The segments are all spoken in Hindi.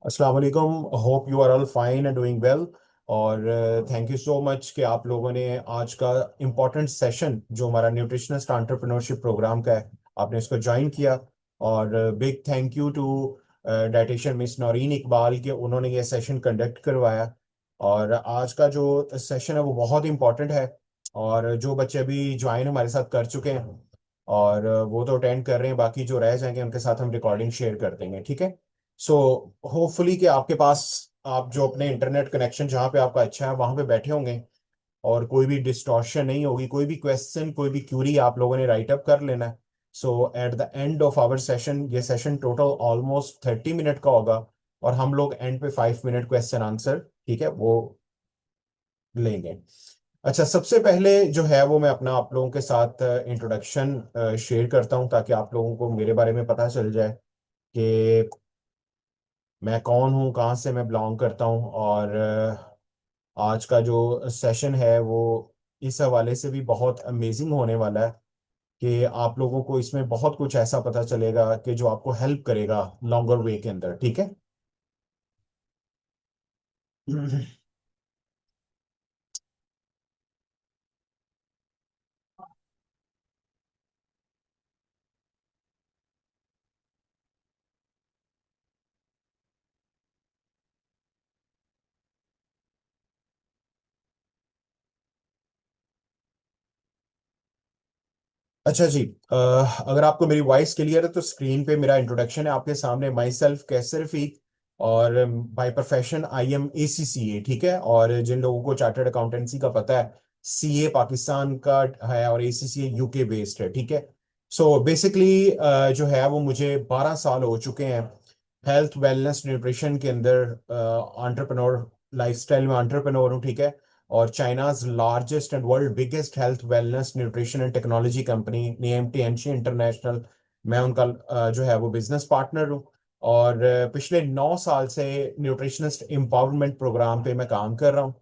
अस्सलाम वालेकुम। Hope you are all fine and doing well. और थैंक यू सो मच कि आप लोगों ने आज का इम्पोर्टेंट सेशन जो हमारा न्यूट्रिशनिस्ट एंटरप्रेन्योरशिप प्रोग्राम का है, आपने इसको ज्वाइन किया। और big thank you to dietitian miss Naureen Iqbal के उन्होंने ये सेशन कंडक्ट करवाया। और आज का जो सेशन है वो बहुत इंपॉर्टेंट है। और जो बच्चे अभी ज्वाइन हमारे साथ कर चुके हैं और वो तो अटेंड कर रहे हैं, बाकी जो रह जाएंगे उनके साथ हम रिकॉर्डिंग शेयर कर देंगे, ठीक है। सो होपफुली कि आपके पास, आप जो अपने इंटरनेट कनेक्शन जहाँ पे आपका अच्छा है वहाँ पे बैठे होंगे और कोई भी डिस्टॉर्शन नहीं होगी। कोई भी क्वेश्चन, कोई भी क्यूरी आप लोगों ने राइट अप कर लेना है। So at the end of our session, ये सेशन टोटल ऑलमोस्ट 30 मिनट का होगा और हम लोग एंड पे 5 मिनट क्वेश्चन आंसर, ठीक है, वो लेंगे। अच्छा, सबसे पहले जो है वो मैं अपना आप लोगों के साथ इंट्रोडक्शन शेयर करता हूँ ताकि आप लोगों को मेरे बारे में पता चल जाए कि मैं कौन हूँ, कहाँ से मैं बिलोंग करता हूँ। और आज का जो सेशन है वो इस हवाले से भी बहुत अमेजिंग होने वाला है कि आप लोगों को इसमें बहुत कुछ ऐसा पता चलेगा कि जो आपको हेल्प करेगा लॉन्गर वे के अंदर, ठीक है। अच्छा जी। अगर आपको मेरी वॉइस क्लियर है तो स्क्रीन पे मेरा इंट्रोडक्शन है आपके सामने। माई सेल्फ कैसर रफीक, और by profession I am ACCA, ठीक है। और जिन लोगों को चार्टर्ड अकाउंटेंसी का पता है, CA पाकिस्तान का है और ACCA UK बेस्ड है, ठीक है। सो बेसिकली जो है वो मुझे 12 साल हो चुके हैं हेल्थ वेलनेस न्यूट्रिशन के अंदर। एंटरप्रेन्योर, लाइफस्टाइल में एंटरप्रेन्योर हूँ, ठीक है। और China's largest and world biggest health wellness nutrition and technology company name TNC international, मैं उनका जो है वो बिजनेस पार्टनर हूँ। और पिछले 9 साल से न्यूट्रिशनिस्ट एम्पावरमेंट प्रोग्राम पे मैं काम कर रहा हूँ।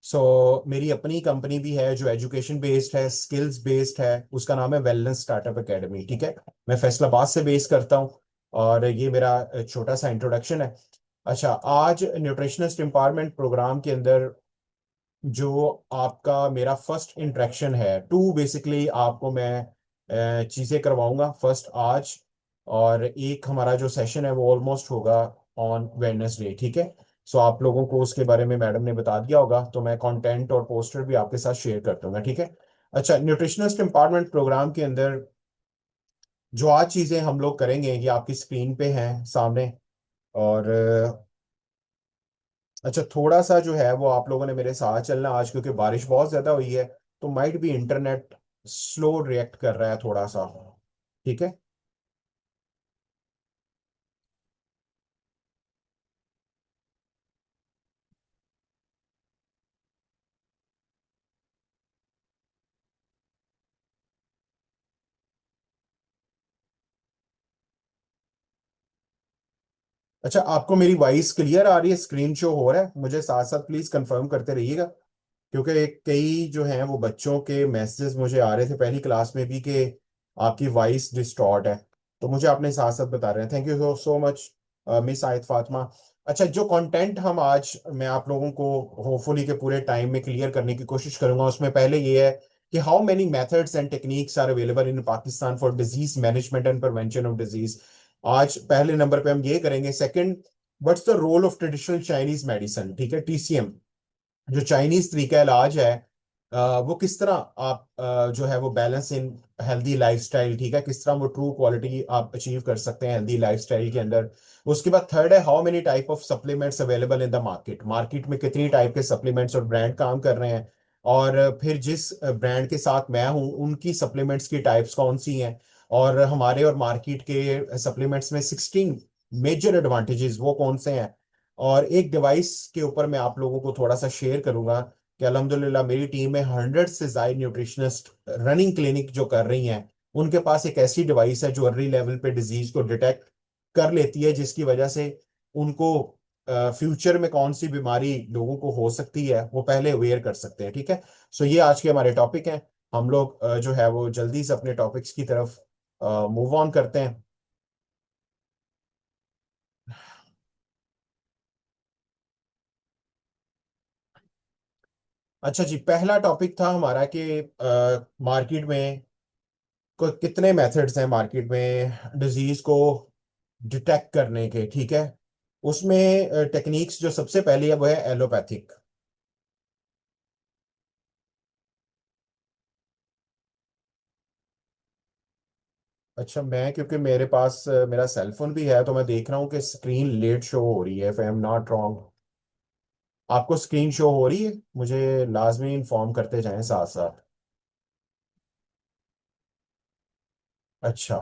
सो मेरी अपनी कंपनी भी है जो एजुकेशन बेस्ड है, स्किल्स बेस्ड है। उसका नाम है वेलनेस स्टार्टअप एकेडमी, ठीक है। मैं फैसलाबाद से बेस करता हूँ। और ये मेरा छोटा सा इंट्रोडक्शन है। अच्छा, आज न्यूट्रिशनिस्ट एम्पावरमेंट प्रोग्राम के अंदर जो आपका मेरा फर्स्ट इंटरेक्शन है, टू बेसिकली आपको मैं चीज़ें करवाऊंगा फर्स्ट आज। और एक हमारा जो सेशन है वो ऑलमोस्ट होगा ऑन वेडनेसडे, ठीक है। सो आप लोगों को उसके बारे में मैडम ने बता दिया होगा, तो मैं कंटेंट और पोस्टर भी आपके साथ शेयर कर दूंगा, ठीक है। अच्छा, न्यूट्रिशनिस्ट एम्पावरमेंट प्रोग्राम के अंदर जो आज चीज़ें हम लोग करेंगे ये आपकी स्क्रीन पे हैं सामने। और अच्छा, थोड़ा सा जो है वो आप लोगों ने मेरे साथ चलना आज, क्योंकि बारिश बहुत ज्यादा हुई है तो माइट भी इंटरनेट स्लो रिएक्ट कर रहा है थोड़ा सा, ठीक है। अच्छा, आपको मेरी वॉइस क्लियर आ रही है, स्क्रीन शो हो रहा है? मुझे साथ साथ प्लीज कंफर्म करते रहिएगा, क्योंकि कई जो हैं वो बच्चों के मैसेजेस मुझे आ रहे थे पहली क्लास में भी कि आपकी वॉइस डिस्टॉर्ट है। तो मुझे आपने साथ साथ बता रहे हैं। Thank you so much miss आयत फातिमा। अच्छा, जो कंटेंट हम आज मैं आप लोगों को होपफुली के पूरे टाइम में क्लियर करने की कोशिश करूंगा, उसमें पहले ये है कि how many methods and techniques are available in Pakistan for disease management and prevention of disease. आज पहले नंबर पे हम ये करेंगे। Second, what's the role of traditional Chinese medicine, ठीक है, TCM। जो चाइनीज तरीका इलाज है, वो किस तरह आप जो है वो बैलेंस इन हेल्दी लाइफस्टाइल, ठीक है, किस तरह वो ट्रू क्वालिटी आप अचीव कर सकते हैं हेल्दी लाइफस्टाइल के अंदर। उसके बाद थर्ड है how many type of supplements available in the market, market में कितनी टाइप के सप्लीमेंट्स और ब्रांड काम कर रहे हैं। और फिर जिस ब्रांड के साथ मैं हूं उनकी सप्लीमेंट्स की टाइप्स कौन सी हैं। और हमारे और मार्केट के सप्लीमेंट्स में 16 मेजर एडवांटेजेस वो कौन से हैं। और एक डिवाइस के ऊपर मैं आप लोगों को थोड़ा सा शेयर करूंगा कि अल्हम्दुलिल्लाह मेरी टीम में 100 से ज्यादा न्यूट्रिशनिस्ट रनिंग क्लिनिक जो कर रही हैं, उनके पास एक ऐसी डिवाइस है जो अर्ली लेवल पे डिजीज को डिटेक्ट कर लेती है, जिसकी वजह से उनको फ्यूचर में कौन सी बीमारी लोगों को हो सकती है वो पहले अवेयर कर सकते हैं, ठीक है। सो ये आज के हमारे टॉपिक हैं। हम लोग जो है वो जल्दी से अपने टॉपिक्स की तरफ मूव ऑन करते हैं। अच्छा जी, पहला टॉपिक था हमारा कि मार्केट में कितने मेथड्स हैं मार्केट में डिजीज को डिटेक्ट करने के, ठीक है। उसमें टेक्निक्स जो सबसे पहली है वो है एलोपैथिक। अच्छा, मैं क्योंकि मेरे पास मेरा सेल फोन भी है तो मैं देख रहा हूँ कि स्क्रीन लेट शो हो रही है, if I am not wrong. आपको स्क्रीन शो हो रही है? मुझे लाजमी इन्फॉर्म करते जाएं साथ साथ। अच्छा,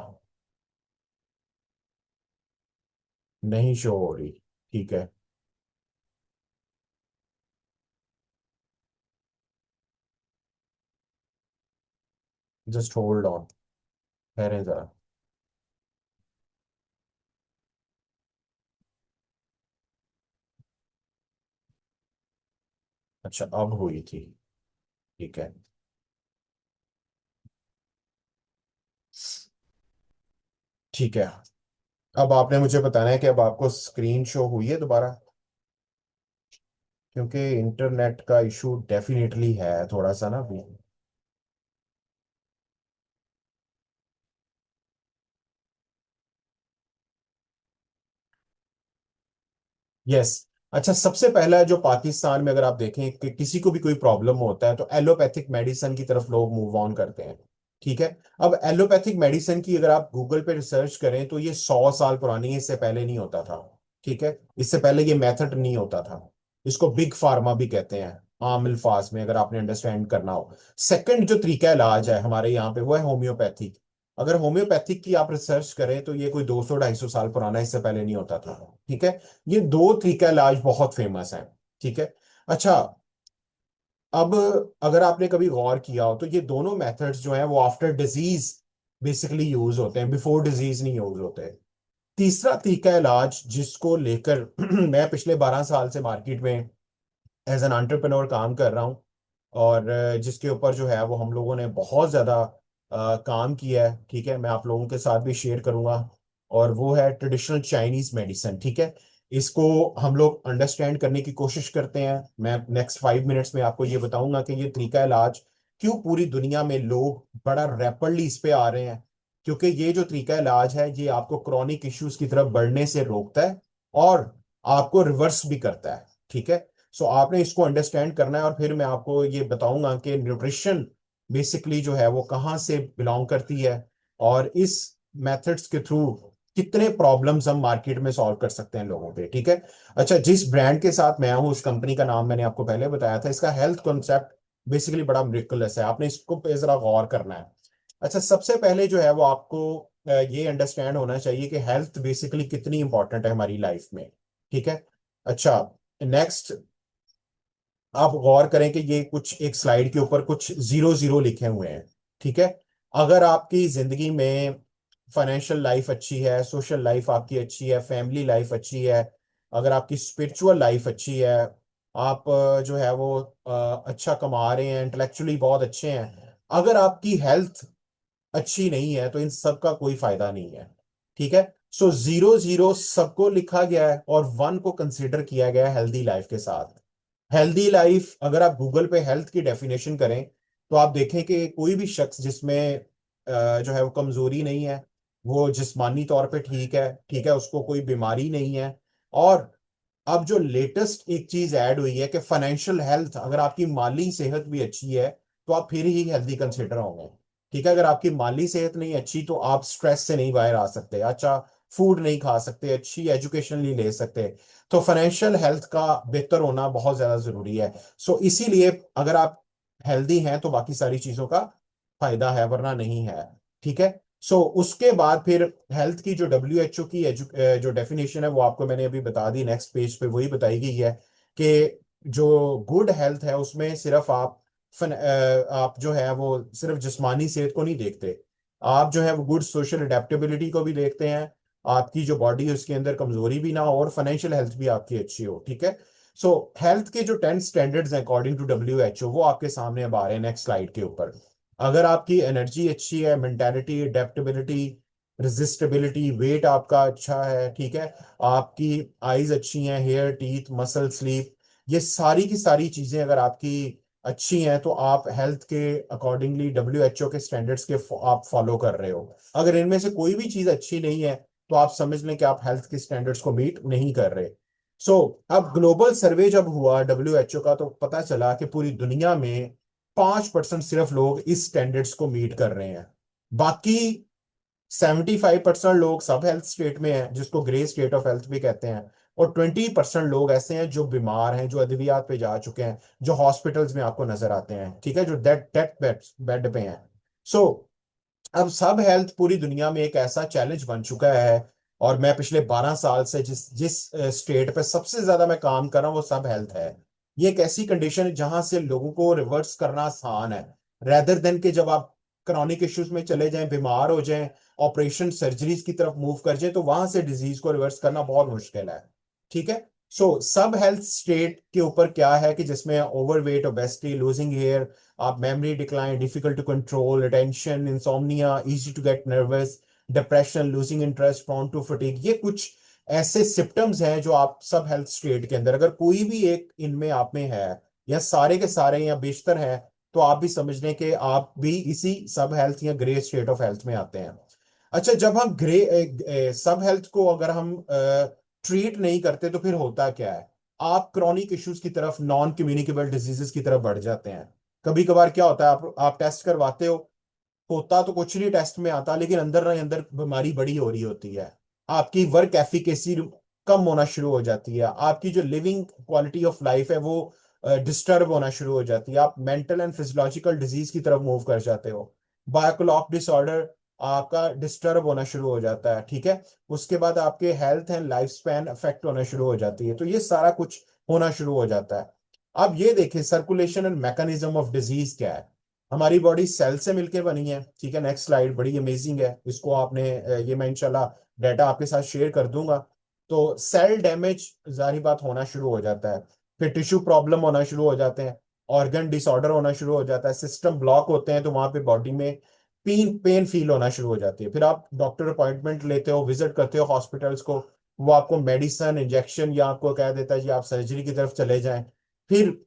नहीं शो हो रही, ठीक है। जस्ट होल्ड ऑन, ठहरें जरा। अच्छा, अब हुई थी, ठीक है। ठीक है, अब आपने मुझे बताना है कि अब आपको स्क्रीन शो हुई है दोबारा, क्योंकि इंटरनेट का इशू डेफिनेटली है थोड़ा सा ना अभी। यस। अच्छा, सबसे पहला जो पाकिस्तान में अगर आप देखें कि किसी को भी कोई प्रॉब्लम होता है तो एलोपैथिक मेडिसिन की तरफ लोग मूव ऑन करते हैं, ठीक है। अब एलोपैथिक मेडिसिन की अगर आप गूगल पे रिसर्च करें तो ये 100 साल पुरानी है, इससे पहले नहीं होता था, ठीक है। इससे पहले ये मेथड नहीं होता था। इसको बिग फार्मा भी कहते हैं आम अल्फाज में, अगर आपने अंडरस्टैंड करना हो। सेकंड जो तरीका इलाज है हमारे यहाँ पे वो है होम्योपैथिक। अगर होम्योपैथिक की आप रिसर्च करें तो ये कोई 200 250 साल पुराना है, इससे पहले नहीं होता था, ठीक है। ये दो तरीका इलाज बहुत फेमस है, ठीक है। अच्छा, अब अगर आपने कभी गौर किया हो तो ये दोनों मेथड्स जो हैं वो आफ्टर डिजीज बेसिकली यूज होते हैं, बिफोर डिजीज नहीं यूज होते। तीसरा तरीका इलाज जिसको लेकर मैं पिछले 12 साल से मार्केट में एज एन एंटरप्रेन्योर काम कर रहा हूँ, और जिसके ऊपर जो है वो हम लोगों ने बहुत ज़्यादा काम किया है, ठीक है। मैं आप लोगों के साथ भी शेयर करूंगा। और वो है ट्रेडिशनल चाइनीज मेडिसिन, ठीक है। इसको हम लोग अंडरस्टैंड करने की कोशिश करते हैं। मैं नेक्स्ट 5 मिनट्स में आपको ये बताऊंगा कि ये तरीका इलाज क्यों पूरी दुनिया में लोग बड़ा रैपिडली इस पे आ रहे हैं। क्योंकि ये जो तरीका इलाज है ये आपको क्रॉनिक इश्यूज की तरफ बढ़ने से रोकता है और आपको रिवर्स भी करता है, ठीक है। सो आपने इसको अंडरस्टैंड करना है और फिर मैं आपको ये बताऊंगा कि न्यूट्रिशन बेसिकली जो है वो कहाँ से बिलोंग करती है, और इस मेथड्स के थ्रू कितने प्रॉब्लम्स हम मार्केट में सॉल्व कर सकते हैं लोगों पे, ठीक है। अच्छा, जिस ब्रांड के साथ मैं हूँ उस कंपनी का नाम मैंने आपको पहले बताया था। इसका हेल्थ कॉन्सेप्ट बेसिकली बड़ा मिरेकलस है, आपने इसको पे जरा गौर करना है। अच्छा, सबसे पहले जो है वो आपको ये अंडरस्टैंड होना चाहिए कि हेल्थ बेसिकली कितनी इंपॉर्टेंट है हमारी लाइफ में, ठीक है। अच्छा, नेक्स्ट आप गौर करें कि ये कुछ एक स्लाइड के ऊपर कुछ जीरो जीरो लिखे हुए हैं, ठीक है। अगर आपकी जिंदगी में फाइनेंशियल लाइफ अच्छी है, सोशल लाइफ आपकी अच्छी है, फैमिली लाइफ अच्छी है, अगर आपकी स्पिरिचुअल लाइफ अच्छी है, आप जो है वो अच्छा कमा रहे हैं, इंटेलेक्चुअली बहुत अच्छे हैं, अगर आपकी हेल्थ अच्छी नहीं है तो इन सब का कोई फायदा नहीं है, ठीक है। सो जीरो जीरो सबको लिखा गया है और वन को कंसिडर किया गया है हेल्दी लाइफ के साथ। हेल्दी लाइफ अगर आप गूगल पे हेल्थ की डेफिनेशन करें तो आप देखें कि कोई भी शख्स जिसमें जो है वो कमजोरी नहीं है, वो जिस्मानी तौर पे ठीक है, ठीक है, उसको कोई बीमारी नहीं है। और अब जो लेटेस्ट एक चीज ऐड हुई है कि फाइनेंशियल हेल्थ, अगर आपकी माली सेहत भी अच्छी है तो आप फिर ही हेल्दी कंसिडर होंगे, ठीक है। अगर आपकी माली सेहत नहीं अच्छी तो आप स्ट्रेस से नहीं बाहर आ सकते, अच्छा फूड नहीं खा सकते, अच्छी एजुकेशन नहीं ले सकते। तो फाइनेंशियल हेल्थ का बेहतर होना बहुत ज्यादा जरूरी है। सो इसीलिए अगर आप हेल्दी हैं तो बाकी सारी चीजों का फायदा है, वरना नहीं है, ठीक है। सो उसके बाद फिर हेल्थ की जो WHO की जो डेफिनेशन है वो आपको मैंने अभी बता दी, नेक्स्ट पेज पे वही बताई गई है कि जो गुड हेल्थ है उसमें सिर्फ आप जो है वो सिर्फ जिस्मानी सेहत को नहीं देखते, आप जो है वो गुड सोशल अडेप्टेबिलिटी को भी देखते हैं। आपकी जो बॉडी है उसके अंदर कमजोरी भी ना हो और फाइनेंशियल हेल्थ भी आपकी अच्छी हो, ठीक है। सो हेल्थ के जो 10 स्टैंडर्ड्स हैं अकॉर्डिंग टू WHO वो आपके सामने अब आ रहे हैं नेक्स्ट स्लाइड के ऊपर। अगर आपकी एनर्जी अच्छी है, मेंटालिटी, अडेप्टेबिलिटी, रेजिस्टेबिलिटी, वेट आपका अच्छा है, ठीक है, आपकी आईज अच्छी हैं, हेयर, टीथ, मसल, स्लीप, ये सारी की सारी चीजें अगर आपकी अच्छी हैं तो आप हेल्थ के अकॉर्डिंगली WHO के स्टैंडर्ड्स के आप फॉलो कर रहे हो। अगर इनमें से कोई भी चीज अच्छी नहीं है तो आप समझ लें कि आप हेल्थ के स्टैंडर्ड्स को मीट नहीं कर रहे। सो अब ग्लोबल सर्वे जब हुआ WHO का, तो पता चला कि पूरी दुनिया में 5% सिर्फ लोग इस स्टैंडर्ड्स को मीट कर रहे हैं। बाकी 75% लोग सब हेल्थ स्टेट में हैं, जिसको ग्रे स्टेट ऑफ हेल्थ भी कहते हैं। और 20% लोग ऐसे हैं जो बीमार हैं, जो अद्वियात पे जा चुके हैं, जो हॉस्पिटल्स में आपको नजर आते हैं, ठीक है, जो डेथ डेथ बेड बेड पे हैं। सो अब सब हेल्थ पूरी दुनिया में एक ऐसा चैलेंज बन चुका है। और मैं पिछले 12 साल से जिस जिस स्टेट पे सबसे ज्यादा मैं काम कर रहा हूँ वो सब हेल्थ है। ये एक ऐसी कंडीशन है जहां से लोगों को रिवर्स करना आसान है, रेदर देन कि जब आप क्रॉनिक इश्यूज में चले जाएं, बीमार हो जाएं, ऑपरेशन सर्जरीज की तरफ मूव कर जाएं, तो वहां से डिजीज को रिवर्स करना बहुत मुश्किल है। ठीक है। सो सब हेल्थ स्टेट के ऊपर क्या है कि जिसमें ओवरवेट, ओबेसिटी, लूजिंग हेयर, आप memory decline, difficult to control attention, insomnia, easy to get nervous, depression, losing interest, prone to fatigue, ये कुछ ऐसे सिम्टम्स हैं जो आप सब हेल्थ स्टेट के अंदर अगर कोई भी एक इनमें आप में है, या सारे के सारे या बेशतर है, तो आप भी समझ लें कि आप भी इसी सब हेल्थ या ग्रे स्टेट ऑफ हेल्थ में आते हैं। अच्छा, जब हम ग्रे सब हेल्थ को अगर हम ट्रीट नहीं करते तो फिर होता क्या है? आप क्रॉनिक इश्यूज की तरफ, नॉन कम्युनिकेबल डिजीजेस की तरफ बढ़ जाते हैं। कभी कभार क्या होता है, आप टेस्ट करवाते हो, होता तो कुछ नहीं टेस्ट में आता, लेकिन अंदर ना अंदर बीमारी बड़ी हो रही होती है। आपकी वर्क एफिकेसी कम होना शुरू हो जाती है, आपकी जो लिविंग क्वालिटी ऑफ लाइफ है वो डिस्टर्ब होना शुरू हो जाती है, आप मेंटल एंड फिजियोलॉजिकल डिजीज की तरफ मूव कर जाते हो। बायोक्लॉक डिसऑर्डर आपका डिस्टर्ब होना शुरू हो जाता है, ठीक है। उसके बाद आपके health and life span affect होना शुरू हो जाती है, तो ये सारा कुछ होना शुरू हो जाता है। अब ये देखिए, circulation and mechanism of disease क्या है। हमारी बॉडी सेल से मिलकर बनी है, ठीक है। नेक्स्ट स्लाइड बड़ी अमेजिंग है, इसको आपने ये मैं इंशाल्लाह डाटा आपके साथ शेयर कर दूंगा। तो सेल डैमेज जारी बात होना शुरू हो जाता है, फिर टिश्यू प्रॉब्लम होना शुरू हो जाते हैं, ऑर्गन डिसऑर्डर होना शुरू हो जाता है, सिस्टम ब्लॉक होते हैं, तो वहां पे बॉडी में पेन पेन फील होना शुरू हो जाती है। फिर आप डॉक्टर अपॉइंटमेंट लेते हो, विजिट करते हो हॉस्पिटल्स को, वो आपको मेडिसन, इंजेक्शन, या आपको कह देता है जी आप सर्जरी की तरफ चले जाएं। फिर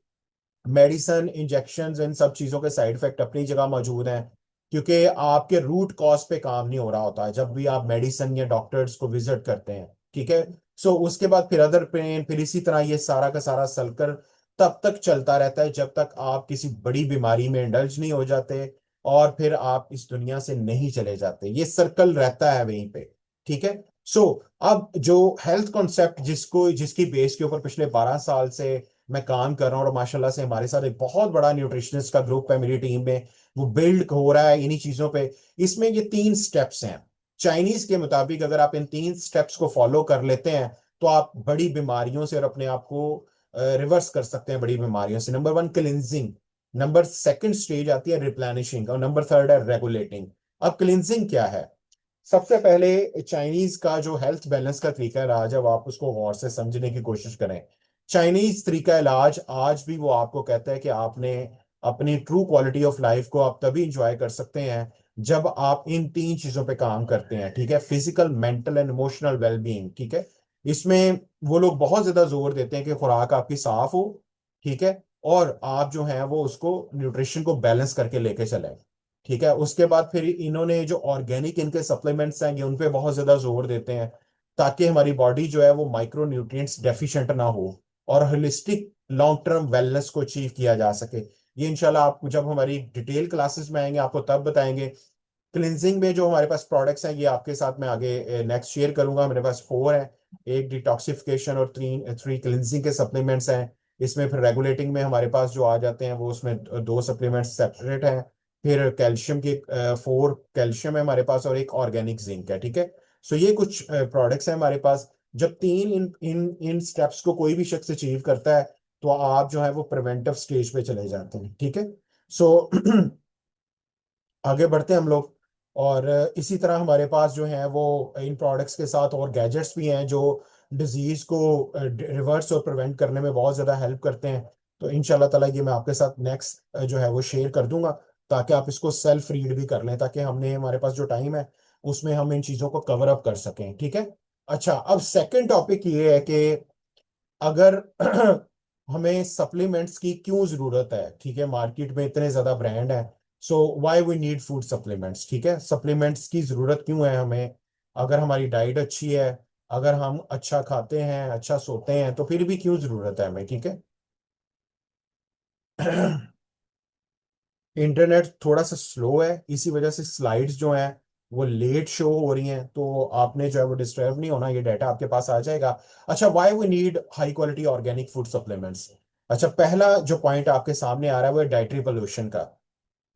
मेडिसन, इंजेक्शन, इन सब चीजों के साइड इफेक्ट अपनी जगह मौजूद हैं, क्योंकि आपके रूट कॉज पे काम नहीं हो रहा होता है जब भी आप मेडिसन या डॉक्टर्स को विजिट करते हैं, ठीक है। सो उसके बाद फिर अदर पेन, फिर इसी तरह ये सारा का सारा सलकर तब तक चलता रहता है जब तक आप किसी बड़ी बीमारी में इंडल्ज नहीं हो जाते, और फिर आप इस दुनिया से नहीं चले जाते, ये सर्कल रहता है वहीं पे, ठीक है। सो अब जो हेल्थ कॉन्सेप्ट जिसको जिसकी बेस के ऊपर पिछले 12 साल से मैं काम कर रहा हूँ, और माशाल्लाह से हमारे साथ एक बहुत बड़ा न्यूट्रिशनिस्ट का ग्रुप है मेरी टीम में, वो बिल्ड हो रहा है इन्हीं चीजों पे। इसमें ये 3 स्टेप्स हैं। चाइनीज के मुताबिक अगर आप इन 3 स्टेप्स को फॉलो कर लेते हैं तो आप बड़ी बीमारियों से और अपने आप को रिवर्स कर सकते हैं बड़ी बीमारियों से। Number 1 cleansing, number second stage आती है रिप्लेनिशिंग, और नंबर थर्ड है रेगुलेटिंग। अब क्लिनजिंग क्या है? सबसे पहले चाइनीज का जो हेल्थ बैलेंस का तरीका इलाज है, वो आप उसको गौर से समझने की कोशिश करें। चाइनीज तरीका इलाज आज भी वो आपको कहता है कि आपने अपनी ट्रू क्वालिटी ऑफ लाइफ को आप तभी इंजॉय कर सकते हैं जब आप इन 3 चीजों पे काम करते हैं, ठीक है। Physical, mental and emotional wellbeing, ठीक है। इसमें वो लोग बहुत ज्यादा जोर देते हैं कि खुराक आपकी साफ हो, ठीक है, और आप जो है वो उसको न्यूट्रिशन को बैलेंस करके लेके चलें, ठीक है। उसके बाद फिर इन्होंने जो ऑर्गेनिक इनके सप्लीमेंट्स हैं ये उन पे बहुत ज्यादा जोर देते हैं, ताकि हमारी बॉडी जो है वो माइक्रो न्यूट्रिएंट्स डेफिशिएंट ना हो, और होलिस्टिक लॉन्ग टर्म वेलनेस को अचीव किया जा सके। ये इंशाल्लाह आप जब हमारी डिटेल क्लासेस में आएंगे आपको तब बताएंगे। क्लिनजिंग में जो हमारे पास प्रोडक्ट्स हैं ये आपके साथ मैं आगे नेक्स्ट शेयर करूंगा। मेरे पास 4 हैं, एक डिटॉक्सिफिकेशन और 3 क्लिनजिंग के सप्लीमेंट्स हैं। इसमें फिर रेगुलेटिंग में हमारे पास जो आ जाते हैं वो उसमें 2 सप्लीमेंट्स सेपरेट हैं। फिर कैल्शियम की 4 कैल्शियम है हमारे पास, और एक ऑर्गेनिक जिंक है, ठीक है। सो ये कुछ प्रोडक्ट्स हैं हमारे पास। जब तीन इन इन इन स्टेप्स को कोई भी शख्स अचीव करता है तो आप जो है वो प्रिवेंटिव स्टेज पे चले जाते हैं, ठीक है। सो आगे बढ़ते हैं हम लोग। और इसी तरह हमारे पास जो है वो इन प्रोडक्ट्स के साथ और गैजेट्स भी हैं जो डिजीज को रिवर्स और प्रिवेंट करने में बहुत ज़्यादा हेल्प करते हैं। तो इंशाल्लाह ताला ये मैं आपके साथ नेक्स्ट जो है वो शेयर कर दूंगा, ताकि आप इसको सेल्फ रीड भी कर लें, ताकि हमने हमारे पास जो टाइम है उसमें हम इन चीज़ों को कवर अप कर सकें, ठीक है। अच्छा, अब सेकंड टॉपिक ये है कि अगर हमें सप्लीमेंट्स की क्यों जरूरत है, ठीक है, मार्केट में इतने ज्यादा ब्रांड हैं। So why we need food supplements, ठीक है, सप्लीमेंट्स की जरूरत क्यों है हमें? अगर हमारी डाइट अच्छी है, अगर हम अच्छा खाते हैं, अच्छा सोते हैं, तो फिर भी क्यों जरूरत है हमें, ठीक है। इंटरनेट थोड़ा सा स्लो है, इसी वजह से स्लाइड्स जो हैं वो लेट शो हो रही हैं, तो आपने जो है वो डिस्टर्ब नहीं होना, ये डाटा आपके पास आ जाएगा। अच्छा, why we need high quality organic food supplements. अच्छा, पहला जो पॉइंट आपके सामने आ रहा है वो है डाइटरी पोल्यूशन का।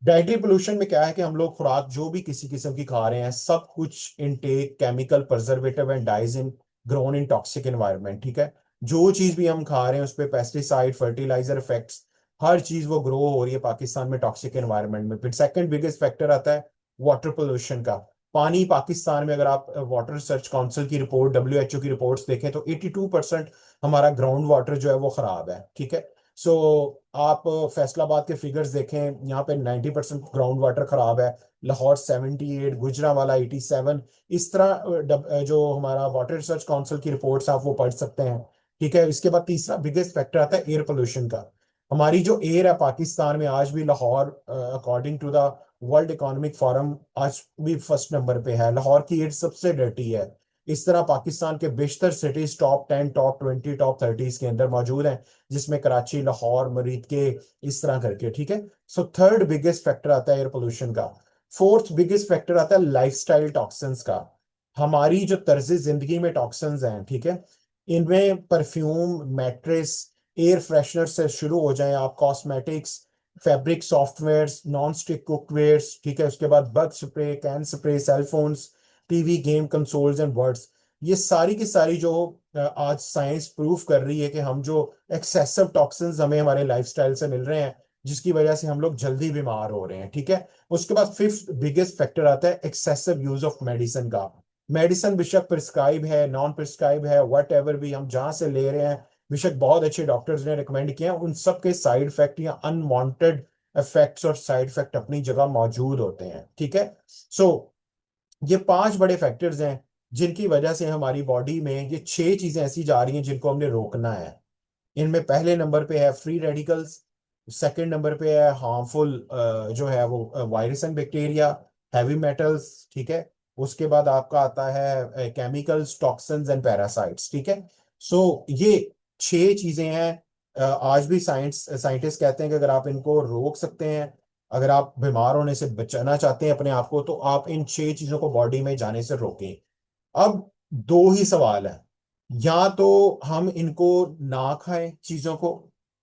डाइटरी पोल्यूशन में क्या है कि हम लोग खुराक जो भी किसी किस्म की खा रहे हैं, सब कुछ intake chemical preservative and dyes in grown in toxic environment, ठीक है। जो चीज भी हम खा रहे हैं उस पे पेस्टिसाइड, फर्टिलाइजर इफेक्ट्स, हर चीज वो ग्रो हो रही है पाकिस्तान में टॉक्सिक एनवायरनमेंट में। फिर सेकंड बिगेस्ट फैक्टर आता है वाटर पोल्यूशन का। पानी पाकिस्तान में, अगर आप वाटर रिसर्च काउंसिल की रिपोर्ट, WHO की रिपोर्ट्स देखें, तो 82% हमारा ग्राउंड वाटर जो है वो खराब है, ठीक है। सो आप फैसलाबाद के फिगर्स देखें, यहाँ पे 90% ग्राउंड वाटर खराब है, लाहौर 78, गुजरांवाला 87। इस तरह जो हमारा वाटर रिसर्च काउंसिल की रिपोर्ट्स आप वो पढ़ सकते हैं, ठीक है। इसके बाद तीसरा बिगेस्ट फैक्टर आता है एयर पोल्यूशन का। हमारी जो एयर है पाकिस्तान में, आज भी Lahore, according to the World Economic Forum, आज भी फर्स्ट नंबर पे है। लाहौर की एयर सबसे डर्टी है। इस तरह पाकिस्तान के बेशतर सिटीज टॉप 10, टॉप 20, टॉप 30 के अंदर मौजूद हैं, जिसमें कराची, लाहौर, मरीद के, इस तरह करके, ठीक है। सो थर्ड बिगेस्ट फैक्टर आता है एयर पोल्यूशन का। फोर्थ बिगेस्ट फैक्टर आता है लाइफस्टाइल टॉक्सिन्स का। हमारी जो तर्ज जिंदगी में टॉक्सिन्स हैं, ठीक है, इनमें परफ्यूम, मैट्रेस, एयर फ्रेशनर से शुरू हो जाएं आप, cosmetics, fabric softwares, non stick cookwares, ठीक है, उसके बाद bug spray, can spray, cellphones, TV, game consoles and words, ये सारी की सारी जो आज साइंस प्रूफ कर रही है कि हम जो एक्सेसिव टॉक्सिन्स हमें हमारे लाइफस्टाइल से मिल रहे हैं, जिसकी वजह से हम लोग जल्दी बीमार हो रहे हैं, ठीक है। उसके बाद फिफ्थ बिगेस्ट फैक्टर आता है एक्सेसिव यूज ऑफ मेडिसिन का। मेडिसिन बेशक प्रिस्क्राइब है, नॉन प्रिस्क्राइब है, वट एवर भी हम जहां से ले रहे हैं, बेशक बहुत अच्छे डॉक्टर्स ने रिकमेंड किए हैं, उन सब के साइड इफेक्ट या अनवांटेड इफेक्ट्स और साइड इफेक्ट अपनी जगह मौजूद होते हैं, ठीक है। सो ये पांच बड़े फैक्टर्स हैं जिनकी वजह से हमारी बॉडी में ये छह चीजें ऐसी जा रही हैं जिनको हमने रोकना है। इनमें पहले नंबर पे है फ्री रेडिकल्स, सेकंड नंबर पे है हार्मफुल जो है वो virus and bacteria, heavy metals, ठीक है। उसके बाद आपका आता है केमिकल्स, टॉक्सिन्स एंड पैरासाइट्स, ठीक है। सो ये छह चीजें हैं। आज भी साइंटिस्ट कहते हैं कि अगर आप इनको रोक सकते हैं, अगर आप बीमार होने से बचाना चाहते हैं अपने आप को, तो आप इन छह चीजों को बॉडी में जाने से रोकें। अब दो ही सवाल है, या तो हम इनको ना खाएं चीजों को,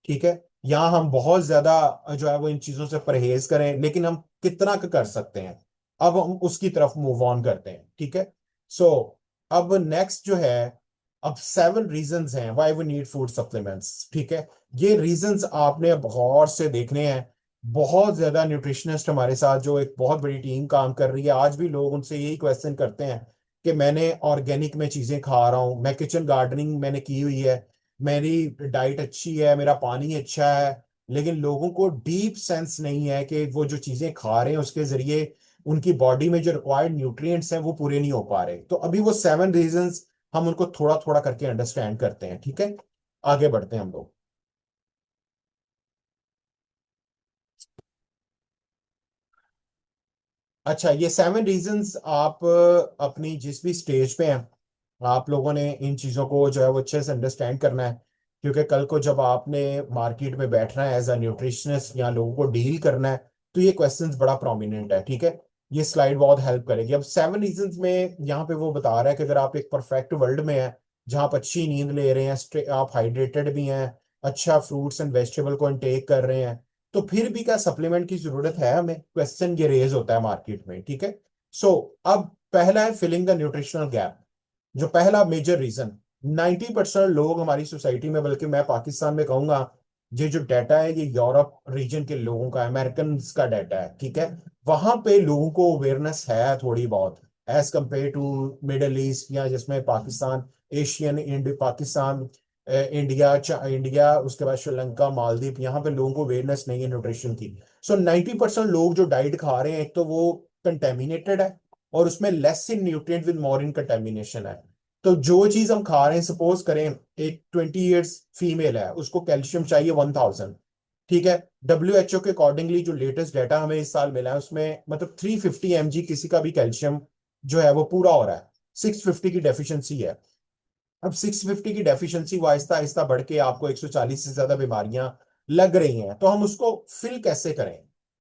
ठीक है, या हम बहुत ज्यादा जो है वो इन चीजों से परहेज करें, लेकिन हम कितना कर सकते हैं, अब हम उसकी तरफ मूव ऑन करते हैं, ठीक है। सो अब नेक्स्ट जो है, अब 7 रीजंस हैं why we need food supplements, ठीक है। ये रीजंस आपने अब गौर से देखने हैं। बहुत ज्यादा न्यूट्रिशनिस्ट हमारे साथ, जो एक बहुत बड़ी टीम काम कर रही है, आज भी लोग उनसे यही क्वेश्चन करते हैं कि मैंने ऑर्गेनिक में चीजें खा रहा हूँ, मैं किचन गार्डनिंग मैंने की हुई है, मेरी डाइट अच्छी है, मेरा पानी अच्छा है, लेकिन लोगों को डीप सेंस नहीं है कि वो जो चीजें खा रहे हैं उसके जरिए उनकी बॉडी में जो रिक्वायर्ड न्यूट्रिएंट्स हैं वो पूरे नहीं हो पा रहे। तो अभी वो 7 रीजंस हम उनको थोड़ा थोड़ा करके अंडरस्टैंड करते हैं, ठीक है। आगे बढ़ते हैं हम लोग। अच्छा, ये 7 रीजंस आप अपनी जिस भी स्टेज पे हैं, आप लोगों ने इन चीज़ों को जो है वो अच्छे से अंडरस्टैंड करना है, क्योंकि कल को जब आपने मार्केट में बैठना है एज अ न्यूट्रिशनिस्ट या लोगों को डील करना है, तो ये क्वेश्चंस बड़ा प्रोमिनेंट है, ठीक है। ये स्लाइड बहुत हेल्प करेगी। अब 7 रीजंस में यहाँ पे वो बता रहा है कि अगर आप एक परफेक्ट वर्ल्ड में हैं, जहाँ आप अच्छी नींद ले रहे हैं, आप हाइड्रेटेड भी हैं, अच्छा फ्रूट्स एंड वेजिटेबल को इनटेक कर रहे हैं, तो फिर भी क्या सप्लीमेंट की जरूरत है हमें? क्वेश्चन ये रेज होता है मार्केट में, ठीक है। सो अब पहला है फिलिंग द न्यूट्रिशनल गैप। जो पहला मेजर रीजन, 90% लोग हमारी सोसाइटी में, बल्कि मैं पाकिस्तान में कहूंगा, ये जो डाटा है ये यूरोप रीजन के लोगों का, अमेरिकन का डाटा है, ठीक है। वहां पे लोगों को अवेयरनेस है थोड़ी बहुत, as compared to Middle East, या जिसमें Pakistan, Asian, Pakistan, India, India, उसके बाद श्रीलंका, मालदीव, यहाँ पे लोगों को अवेयरनेस नहीं है न्यूट्रिशन की। सो 90% लोग जो डाइट खा रहे हैं, एक तो वो कंटेमिनेटेड है, और उसमें less in nutrient with more in contamination है। तो जो चीज हम खा रहे हैं, सपोज करें एक 20 ईयर्स फीमेल है, उसको कैल्शियम चाहिए 1000, ठीक है। WHO के अकॉर्डिंगली जो लेटेस्ट डाटा हमें इस साल मिला है उसमें मतलब 350 mg किसी का भी कैल्शियम जो है वो पूरा हो रहा है। 650 की डेफिशिएंसी है। अब 650 की डेफिशिएंसी वो आहिस्ता आहिस्ता बढ़ के आपको 140 से ज्यादा बीमारियां लग रही हैं, तो हम उसको फिल कैसे करें?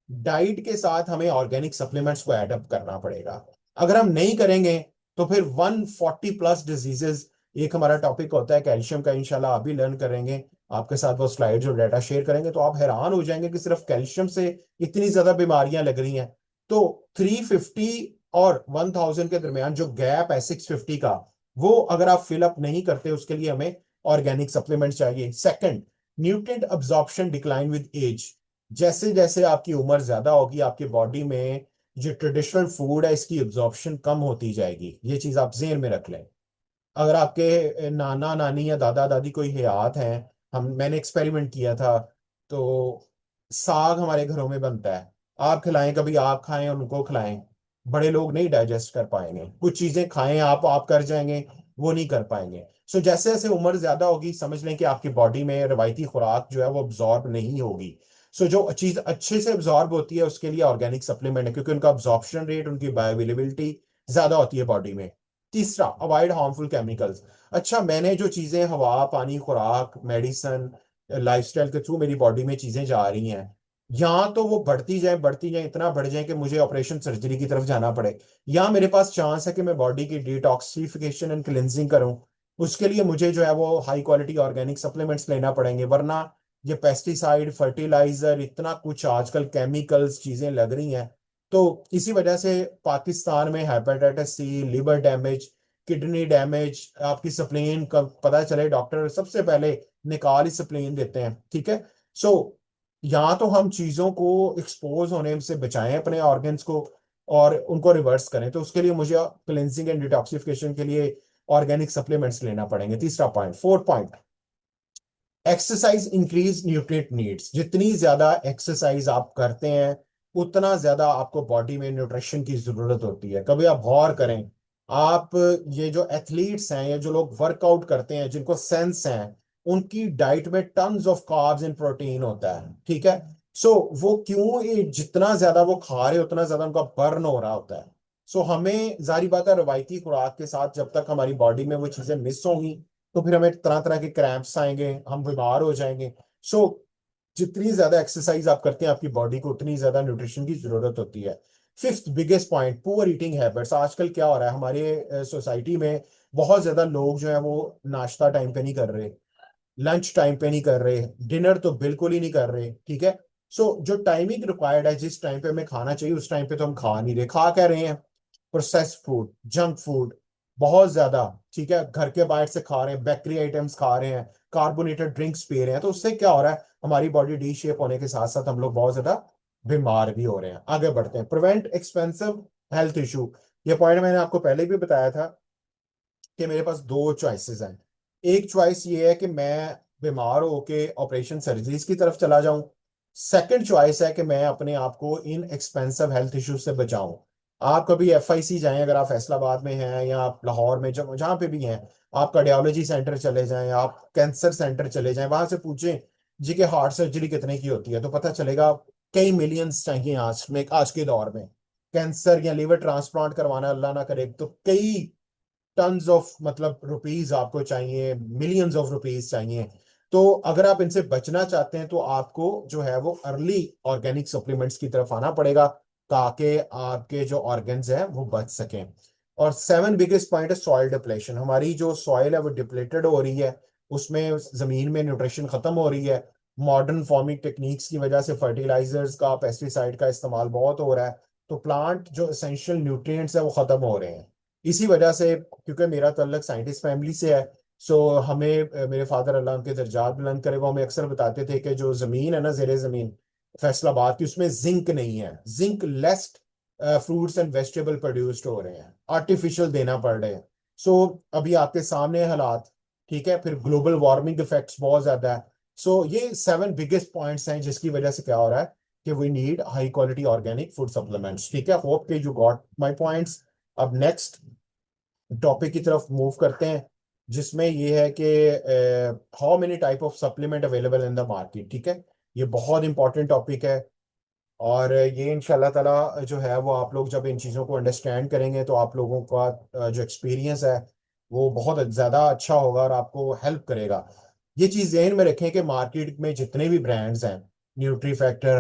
डाइट के साथ हमें ऑर्गेनिक सप्लीमेंट्स को एडअप करना पड़ेगा। अगर हम नहीं करेंगे तो फिर 140 प्लस डिजीजेस, एक हमारा टॉपिक होता है कैल्शियम का, इंशाल्लाह आप भी लर्न करेंगे, आपके साथ वो स्लाइड जो डाटा शेयर करेंगे तो आप हैरान हो जाएंगे कि सिर्फ कैल्शियम से इतनी ज्यादा बीमारियां लग रही हैं। तो 350 और 1000 के दरमियान जो गैप है 650 का, वो अगर आप फिलअप नहीं करते, उसके लिए हमें ऑर्गेनिक सप्लीमेंट चाहिए। Second, nutrient absorption decline with age. जैसे जैसे आपकी उम्र ज्यादा होगी, आपकी बॉडी में जो ट्रेडिशनल फूड है इसकी एब्जॉर्प्शन कम होती जाएगी। ये चीज आप जेहन में रख लें। अगर आपके नाना नानी या दादा दादी कोई हयात हैं, मैंने एक्सपेरिमेंट किया था, तो साग हमारे घरों में बनता है, आप खिलाएं, कभी आप खाएं उनको खिलाएं, बड़े लोग नहीं डाइजेस्ट कर पाएंगे। कुछ चीजें खाएं आप कर जाएंगे, वो नहीं कर पाएंगे। सो जैसे जैसे उम्र ज्यादा होगी, समझ लें कि आपकी बॉडी में रवायती खुराक जो है वो अब्जॉर्ब नहीं होगी। सो जो चीज अच्छे से अब्जॉर्ब होती है उसके लिए ऑर्गेनिक सप्लीमेंट है, क्योंकि उनका अब्जॉर्प्शन रेट, उनकी बायोअवेलेबिलिटी ज्यादा होती है बॉडी में। तीसरा, अवॉइड हार्मफुल केमिकल्स। अच्छा, मैंने जो चीजें हवा, पानी, खुराक, मेडिसन, लाइफस्टाइल के थ्रू मेरी बॉडी में चीजें जा रही हैं, यहाँ तो वो बढ़ती जाए, इतना बढ़ जाए कि मुझे ऑपरेशन सर्जरी की तरफ जाना पड़े, या मेरे पास चांस है कि मैं बॉडी की डिटॉक्सिफिकेशन एंड क्लिनजिंग करूं, उसके लिए मुझे जो है वो हाई क्वालिटी ऑर्गेनिक सप्लीमेंट्स लेना पड़ेंगे। वरना ये पेस्टिसाइड, फर्टिलाइजर, इतना कुछ आजकल केमिकल्स चीजें लग रही हैं, तो इसी वजह से पाकिस्तान में hepatitis C, liver damage, kidney damage, आपकी स्प्लीन का पता चले डॉक्टर सबसे पहले निकाल ही स्प्लीन देते हैं, ठीक है। सो यहाँ तो हम चीजों को एक्सपोज होने से बचाएं अपने ऑर्गन्स को, और उनको रिवर्स करें, तो उसके लिए मुझे क्लेंजिंग एंड डिटॉक्सिफिकेशन के लिए ऑर्गेनिक सप्लीमेंट्स लेना पड़ेंगे। तीसरा point, fourth point, exercise increase nutrient needs. जितनी ज्यादा एक्सरसाइज आप करते हैं उतना ज्यादा आपको बॉडी में न्यूट्रिशन की जरूरत होती है। कभी आप गौर करें, आप ये जो एथलीट्स हैं या जो लोग वर्कआउट करते हैं जिनको सेंस हैं, उनकी डाइट में tons of carbs and protein होता है, ठीक है। सो वो क्यों, ये जितना ज्यादा वो खा रहे उतना ज्यादा उनका बर्न हो रहा होता है। सो हमें जारी बात है, रवायती खुराक के साथ जब तक हमारी बॉडी में वो चीजें मिस होंगी तो फिर हमें तरह तरह के क्रैम्प्स आएंगे, हम बीमार हो जाएंगे। सो जितनी ज्यादा एक्सरसाइज आप करते हैं आपकी बॉडी को उतनी ज्यादा न्यूट्रिशन की जरूरत होती है। Fifth biggest point, poor eating habits. आजकल क्या हो रहा है हमारे सोसाइटी में, बहुत ज्यादा लोग जो है वो नाश्ता टाइम पे नहीं कर रहे, लंच टाइम पे नहीं कर रहे, डिनर तो बिल्कुल ही नहीं कर रहे, ठीक है। सो जो टाइमिंग रिक्वायर्ड है, जिस टाइम पे हमें खाना चाहिए उस टाइम पे तो हम खा नहीं रहे, खा क्या रहे हैं? प्रोसेस्ड फूड, जंक फूड, बहुत ज्यादा, ठीक है, घर के बाहर से खा रहे हैं, बेकरी आइटम्स खा रहे हैं, कार्बोनेटेड ड्रिंक्स पी रहे हैं, तो उससे क्या हो रहा है, हमारी बॉडी डी शेप होने के साथ साथ हम लोग बहुत ज्यादा बीमार भी हो रहे हैं। आगे बढ़ते हैं, प्रिवेंट एक्सपेंसिव हेल्थ इशू। ये पॉइंट मैंने आपको पहले भी बताया था कि मेरे पास दो चॉइसेस हैं। एक चॉइस ये है कि मैं बीमार होके ऑपरेशन सर्जरीज की तरफ चला जाऊं। सेकंड चॉइस है कि मैं अपने आप को इन एक्सपेंसिव हेल्थ इश्यूज से बचाऊं। आप कभी FIC जाएं, अगर आप फैसलाबाद में हैं या आप लाहौर में, जहां पे भी हैं, आप कार्डियोलॉजी सेंटर चले जाएं, आप कैंसर सेंटर चले जाएं, वहां से पूछें जी के हार्ट सर्जरी कितने की होती है, तो पता चलेगा कई मिलियंस चाहिए आज के दौर में। कैंसर या लिवर ट्रांसप्लांट करवाना, अल्लाह ना करे, तो कई टन्स ऑफ मतलब रुपीस आपको चाहिए, मिलियंस ऑफ रुपीस चाहिए। तो अगर आप इनसे बचना चाहते हैं तो आपको जो है वो अर्ली ऑर्गेनिक सप्लीमेंट्स की तरफ आना पड़ेगा, ताकि आपके जो ऑर्गन्स हैं वो बच सकें। और सेवन बिगेस्ट पॉइंट है सॉइल डिप्लेशन। हमारी जो सॉइल है वो डिप्लेटेड हो रही है, उसमें जमीन में न्यूट्रिशन खत्म हो रही है। मॉडर्न फार्मिंग टेक्निक्स की वजह से फर्टिलाइजर्स का, पेस्टिसाइड का इस्तेमाल बहुत हो रहा है, तो प्लांट जो एसेंशियल न्यूट्रिएंट्स है वो खत्म हो रहे हैं। इसी वजह से, क्योंकि मेरा तल्लक साइंटिस्ट फैमिली से है, सो हमें मेरे फादर अल्लाह उनके दर्जात बुलंद करे, वो हमें अक्सर बताते थे कि जो जमीन है ना, जेरे जमीन फैसलाबाद की, उसमें जिंक नहीं है, zinc लेस्ड fruits and vegetable produced हो रहे हैं, आर्टिफिशियल देना पड़ रहे हैं। सो अभी आपके सामने हालात, ठीक है, फिर ग्लोबल वार्मिंग इफेक्ट्स बहुत ज्यादा है। सो ये सेवन बिगेस्ट पॉइंट्स हैं जिसकी वजह से क्या हो रहा है कि we need high quality organic food supplements, ठीक है। होप के यू गॉट माय पॉइंट्स। अब नेक्स्ट टॉपिक की तरफ मूव करते हैं, जिसमें ये है कि how many type of supplement available in the market. ठीक है, ये बहुत इंपॉर्टेंट टॉपिक है। और ये इंशाल्लाह ताला जो है वो आप लोग जब इन चीज़ों को अंडरस्टैंड करेंगे तो आप लोगों का जो एक्सपीरियंस है वो बहुत ज़्यादा अच्छा होगा और आपको हेल्प करेगा। ये चीज़ ज़हन में रखें कि मार्केट में जितने भी ब्रांड्स हैं, nutri factor,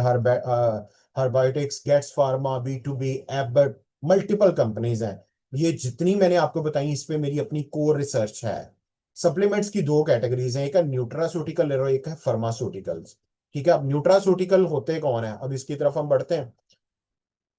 herbiotics, gates pharma, B2B, Abbott, multiple companies हैं, ये जितनी मैंने आपको बताई इस पे मेरी अपनी कोर रिसर्च है। सप्लीमेंट्स की दो कैटेगरीज हैं, एक है न्यूट्रास्यूटिकल और एक है फार्मास्यूटिकल्स। ठीक है, अब न्यूट्रास्यूटिकल होते कौन है, अब इसकी तरफ हम बढ़ते हैं।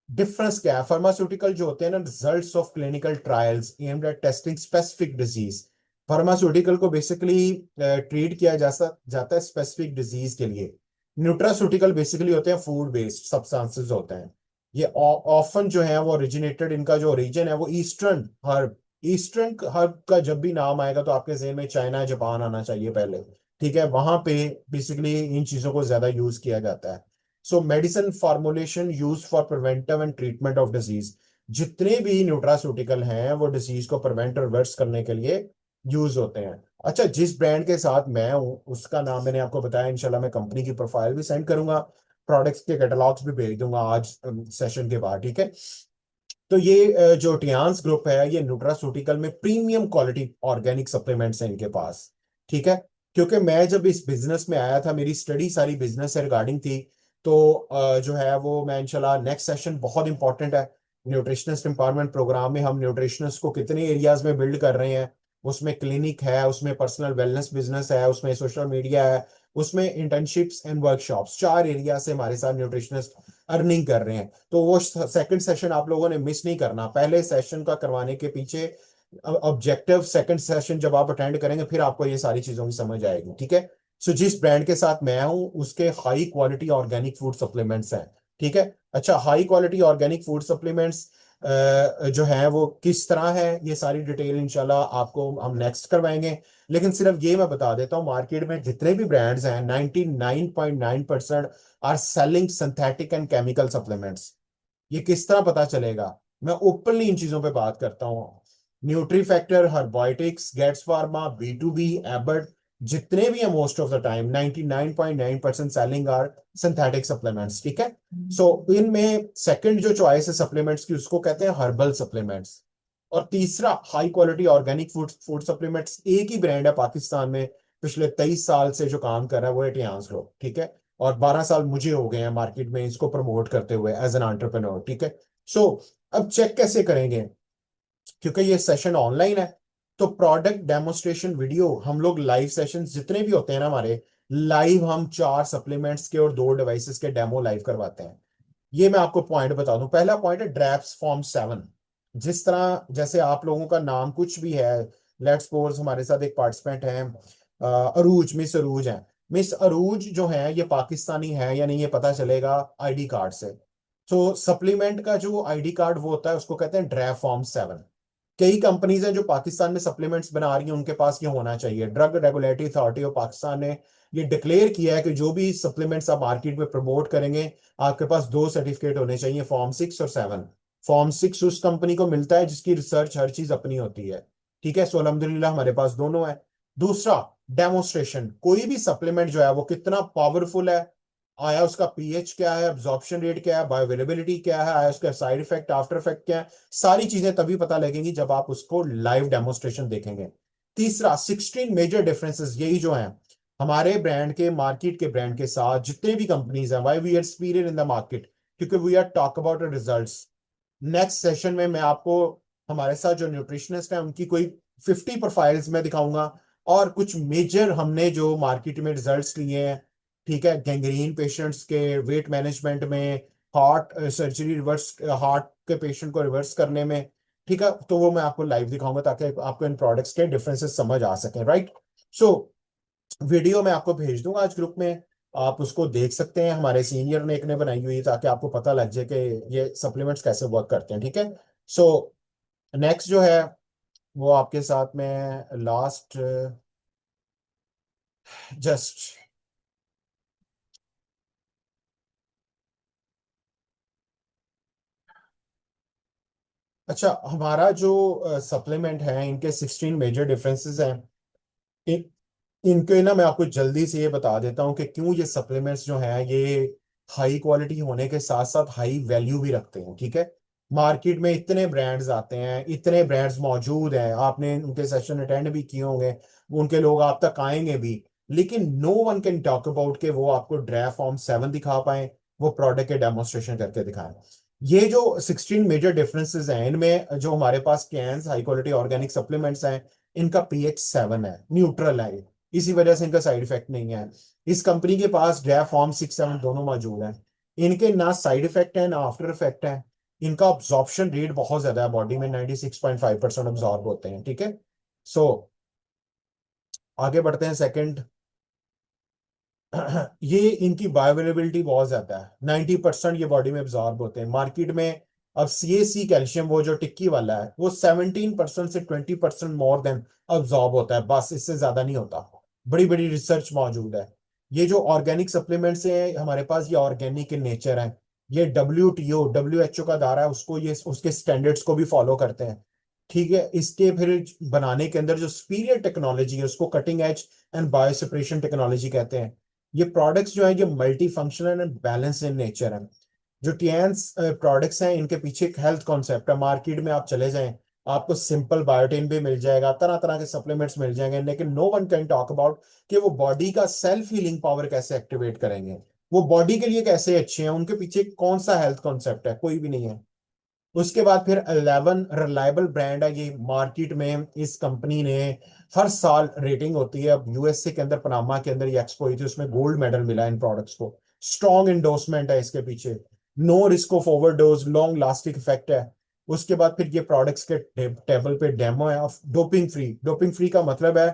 डिफरेंस क्या है, फार्मास्यूटिकल जो होते हैं ना, results of clinical trials aimed at testing specific disease. Pharmaceutical को बेसिकली ट्रीट किया जाता है स्पेसिफिक डिजीज के लिए। न्यूट्रास्यूटिकल बेसिकली होते हैं फूड बेस्ड सब्सटेंसेस होते हैं। ये ऑफन जो है वो ओरिजिनेटेड, इनका जो ओरिजिन है वो ईस्टर्न हर्ब। ईस्टर्न हर्ब का जब भी नाम आएगा तो आपके जहन में चाइना जापान आना चाहिए पहले। ठीक है, वहां पे बेसिकली इन चीजों को ज्यादा यूज किया जाता है। सो medicine formulation use for preventive and treatment of disease. जितने भी न्यूट्रास्यूटिकल हैं वो डिजीज को प्रिवेंट और रिवर्स करने के लिए यूज होते हैं। अच्छा, जिस ब्रांड के साथ मैं हूं उसका नाम मैंने आपको बताया, इंशाल्लाह मैं कंपनी की प्रोफाइल भी सेंड करूंगा, प्रोडक्ट्स के कैटलॉग्स भी भेज दूंगा आज सेशन के बाद। ठीक है, तो ये जो टियान्स ग्रुप है ये न्यूट्रास्यूटिकल में प्रीमियम क्वालिटी ऑर्गेनिक सप्लीमेंट्स हैं इनके पास। ठीक है, क्योंकि मैं जब इस बिजनेस में आया था मेरी स्टडी सारी बिजनेस से रिगार्डिंग थी। तो जो है वो मैं इंशाल्लाह नेक्स्ट सेशन बहुत इंपॉर्टेंट है। न्यूट्रिशनिस्ट एम्पावरमेंट प्रोग्राम में हम न्यूट्रिशनिस्ट को कितने एरियाज में बिल्ड कर रहे हैं, उसमें क्लिनिक है, उसमें पर्सनल वेलनेस बिजनेस है, उसमें सोशल मीडिया है, उसमें इंटर्नशिप्स एंड वर्कशॉप्स, चार एरिया से हमारे साथ न्यूट्रिशनिस्ट अर्निंग कर रहे हैं। तो वो सेकंड सेशन आप लोगों ने मिस नहीं करना। पहले सेशन का करवाने के पीछे ऑब्जेक्टिव, सेकंड सेशन जब आप अटेंड करेंगे फिर आपको ये सारी चीजों की समझ आएगी। ठीक है, सो जिस ब्रांड के साथ मैं हूं उसके high quality organic food supplements हैं। ठीक है, अच्छा, high quality organic food supplements जो है वो किस तरह है, ये सारी डिटेल इंशाल्लाह आपको हम नेक्स्ट करवाएंगे। लेकिन सिर्फ ये मैं बता देता हूँ, मार्केट में जितने भी ब्रांड्स हैं 99.9% are selling synthetic and chemical supplements. ये किस तरह पता चलेगा, मैं ओपनली इन चीजों पे बात करता हूँ। Nutri factor, herbiotics, gates pharma, B2B, Abbott, जितने भी है most of the time 99.9% selling are synthetic supplements. ठीक है, सो इनमें सेकंड जो चॉइस है सप्लीमेंट्स की उसको कहते हैं हर्बल सप्लीमेंट्स। और तीसरा high quality organic food food supplements, एक ही ब्रांड है पाकिस्तान में पिछले 23 साल से जो काम कर रहा है वो है टियान्स ग्रुप। ठीक है, और 12 साल मुझे हो गए हैं मार्केट में इसको प्रमोट करते हुए एज एन एंटरप्रेन्योर। ठीक है, सो अब चेक कैसे करेंगे, क्योंकि ये सेशन ऑनलाइन है तो प्रोडक्ट डेमोस्ट्रेशन वीडियो हम लोग लाइव सेशन जितने भी होते हैं ना हमारे, लाइव हम चार सप्लीमेंट्स के और दो डिवाइसेस के डेमो लाइव करवाते हैं। ये मैं आपको पॉइंट बता दूं, पहला पॉइंट है ड्रैप्स फॉर्म 7। जिस तरह जैसे आप लोगों का नाम कुछ भी है, लेट्स सपोज हमारे साथ एक पार्टिसिपेंट है अरूज, मिस अरूज है। मिस अरूज जो है ये पाकिस्तानी है या नहीं ये पता चलेगा आईडी कार्ड से। तो सप्लीमेंट का जो आईडी कार्ड वो होता है उसको कहते हैं ड्रैप फॉर्म 7। कई कंपनीज हैं जो पाकिस्तान में सप्लीमेंट्स बना रही हैं, उनके पास ये होना चाहिए। Drug regulatory authority of Pakistan ने ये डिक्लेयर किया है कि जो भी सप्लीमेंट्स आप मार्केट में प्रमोट करेंगे आपके पास दो सर्टिफिकेट होने चाहिए, फॉर्म 6 और 7। फॉर्म 6 उस कंपनी को मिलता है जिसकी रिसर्च हर चीज अपनी होती है। ठीक है, सो अल्हम्दुलिल्लाह हमारे पास दोनों है। दूसरा, डेमोस्ट्रेशन, कोई भी सप्लीमेंट जो है वो कितना पावरफुल है, आया उसका पीएच क्या है, अब्जॉर्प्शन रेट क्या है, बायोअवेलेबिलिटी क्या है, आया उसका साइड इफेक्ट आफ्टर इफेक्ट क्या है, सारी चीजें तभी पता लगेंगी जब आप उसको लाइव डेमोस्ट्रेशन देखेंगे। तीसरा, 16 मेजर डिफरेंसेस, यही जो हैं हमारे ब्रांड के मार्केट के ब्रांड के साथ जितने भी कंपनीज हैं, why we are superior in the market, क्योंकि we are talk about results. Next session में मैं आपको हमारे साथ जो न्यूट्रिशनिस्ट हैं उनकी कोई 50 प्रोफाइल्स में दिखाऊंगा, और कुछ मेजर हमने जो मार्केट में रिजल्ट्स लिए हैं। ठीक है, गैंग्रीन पेशेंट्स के वेट मैनेजमेंट में, हार्ट सर्जरी रिवर्स, हार्ट के पेशेंट को रिवर्स करने में। ठीक है, तो वो मैं आपको लाइव दिखाऊंगा ताकि आपको इन प्रोडक्ट्स के डिफरेंसेस समझ आ सके, राइट। सो वीडियो मैं आपको भेज दूंगा आज ग्रुप में, आप उसको देख सकते हैं, हमारे सीनियर ने एक ने बनाई हुई है ताकि आपको पता लग जाए कि ये सप्लीमेंट्स कैसे वर्क करते हैं। ठीक है, सो नेक्स्ट जो है वो आपके साथ में लास्ट जस्ट, अच्छा, हमारा जो सप्लीमेंट है, इनके 16 मेजर डिफरेंसेस हैं। इन इनके ना मैं आपको जल्दी से ये बता देता हूँ कि क्यों ये सप्लीमेंट्स जो हैं ये हाई क्वालिटी होने के साथ साथ हाई वैल्यू भी रखते हैं। ठीक है, मार्केट में इतने ब्रांड्स आते हैं, इतने ब्रांड्स मौजूद हैं, आपने उनके सेशन अटेंड भी किए होंगे, उनके लोग आप तक आएंगे भी, लेकिन no one can talk about के वो आपको ड्राई फॉर्म 7 दिखा पाए, वो प्रोडक्ट के डेमोन्स्ट्रेशन करके दिखाएं। ये जो 16 मेजर डिफरेंसेस हैं, इनमें जो हमारे पास कैंस हाई क्वालिटी ऑर्गेनिक सप्लीमेंट्स हैं, इनका pH 7 है, न्यूट्रल है, इसी वजह से इनका साइड इफेक्ट नहीं है। इस कंपनी के पास ड्राई फॉर्म 6 7 दोनों मौजूद हैं। इनके ना साइड इफेक्ट है ना आफ्टर इफेक्ट है। इनका ऑब्जॉर्प्शन रेट बहुत ज्यादा है, बॉडी में 96.5% ऑब्जॉर्ब होते हैं। ठीक है, सो आगे बढ़ते हैं। सेकंड, ये इनकी बायोअवेलेबिलिटी बहुत ज्यादा है, 90% ये बॉडी में एब्जॉर्ब होते हैं मार्केट में। अब CaC कैल्शियम वो जो टिक्की वाला है वो 17% से 20% मोर देन अब्जॉर्ब होता है, बस इससे ज्यादा नहीं होता। बड़ी बड़ी रिसर्च मौजूद है। ये जो ऑर्गेनिक सप्लीमेंट्स हैं हमारे पास, ये ऑर्गेनिक इन नेचर है। ये WHO का दायरा है, उसको ये उसके स्टैंडर्ड्स को भी फॉलो करते हैं। ठीक है, इसके फिर बनाने के अंदर जो सुपीरियर टेक्नोलॉजी है उसको cutting edge and bio separation technology कहते हैं। ये प्रोडक्ट्स जो है ये multi functional and balance in nature है। जो टियान्स प्रोडक्ट्स हैं इनके पीछे एक हेल्थ कॉन्सेप्ट है। मार्केट में आप चले जाएं, आपको सिंपल बायोटिन भी मिल जाएगा, तरह तरह के सप्लीमेंट्स मिल जाएंगे, लेकिन no one can talk about कि वो बॉडी का सेल्फ हीलिंग पावर कैसे एक्टिवेट करेंगे, वो बॉडी के लिए कैसे अच्छे हैं, उनके पीछे कौन सा हेल्थ कॉन्सेप्ट है, कोई भी नहीं है। उसके बाद फिर 11 रिलायबल ब्रांड है ये मार्केट में। इस कंपनी ने हर साल रेटिंग होती है, अब यूएसए के अंदर पनामा के अंदर ये एक्सपो हुई थी, उसमें गोल्ड मेडल मिला इन प्रोडक्ट्स को। स्ट्रॉन्ग इंडोर्समेंट है इसके पीछे, no risk of overdose, long lasting effect है। उसके बाद फिर ये प्रोडक्ट्स के टेबल पे डेमो है of doping free. Doping free का मतलब है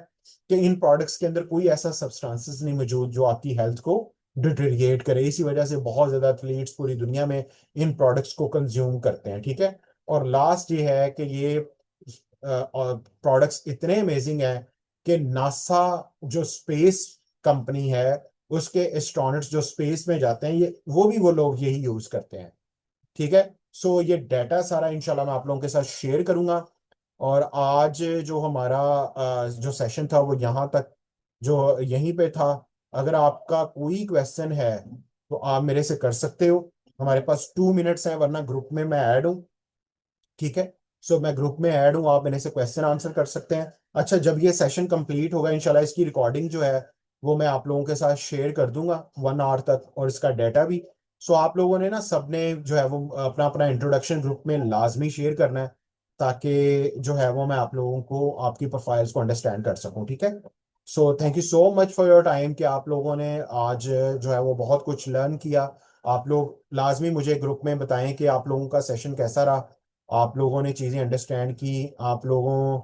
कि इन प्रोडक्ट्स के अंदर कोई ऐसा सब्सटेंसेस नहीं मौजूद जो आपकी हेल्थ को डिटेरिएट करे। इसी वजह से बहुत ज्यादा एथलीट्स पूरी दुनिया में इन प्रोडक्ट्स को कंज्यूम करते हैं। ठीक है, और लास्ट ये है कि ये प्रोडक्ट्स इतने अमेजिंग हैं कि नासा जो स्पेस कंपनी है, उसके एस्ट्रोनॉट्स जो स्पेस में जाते हैं, ये वो लोग यही यूज करते हैं। ठीक है, सो ये डाटा सारा इंशाल्लाह मैं आप लोगों के साथ शेयर करूंगा। और आज जो हमारा जो सेशन था वो यहाँ तक, जो यहीं पे था। अगर आपका कोई क्वेश्चन है तो आप मेरे से कर सकते हो। हमारे पास 2 मिनट्स हैं, वरना ग्रुप में मैं ऐड हूँ। ठीक है, सो मैं ग्रुप में ऐड हूँ, आप मेरे से क्वेश्चन आंसर कर सकते हैं। अच्छा, जब ये सेशन कंप्लीट होगा इंशाल्लाह इसकी रिकॉर्डिंग जो है वो मैं आप लोगों के साथ शेयर कर दूंगा 1 आवर तक, और इसका डाटा भी। सो आप लोगों ने ना सबने जो है वो अपना अपना इंट्रोडक्शन ग्रुप में लाजमी शेयर करना है, ताकि जो है वो मैं आप लोगों को आपकी प्रोफाइल्स को अंडरस्टैंड कर सकूं। ठीक है, so thank you so much for your time कि आप लोगों ने आज जो है वो बहुत कुछ लर्न किया। आप लोग लाजमी मुझे ग्रुप में बताएं कि आप लोगों का सेशन कैसा रहा, आप लोगों ने चीज़ें अंडरस्टैंड की, आप लोगों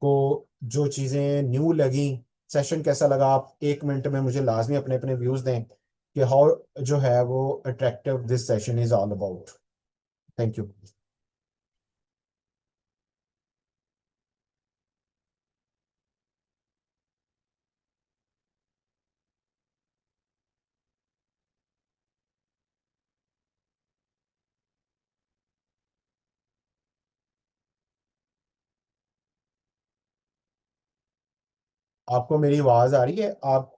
को जो चीज़ें न्यू लगी, सेशन कैसा लगा। आप 1 मिनट में मुझे लाजमी अपने अपने व्यूज़ दें कि हाउ जो है वो attractive this session is all about. Thank you. आपको मेरी आवाज़ आ रही है? आप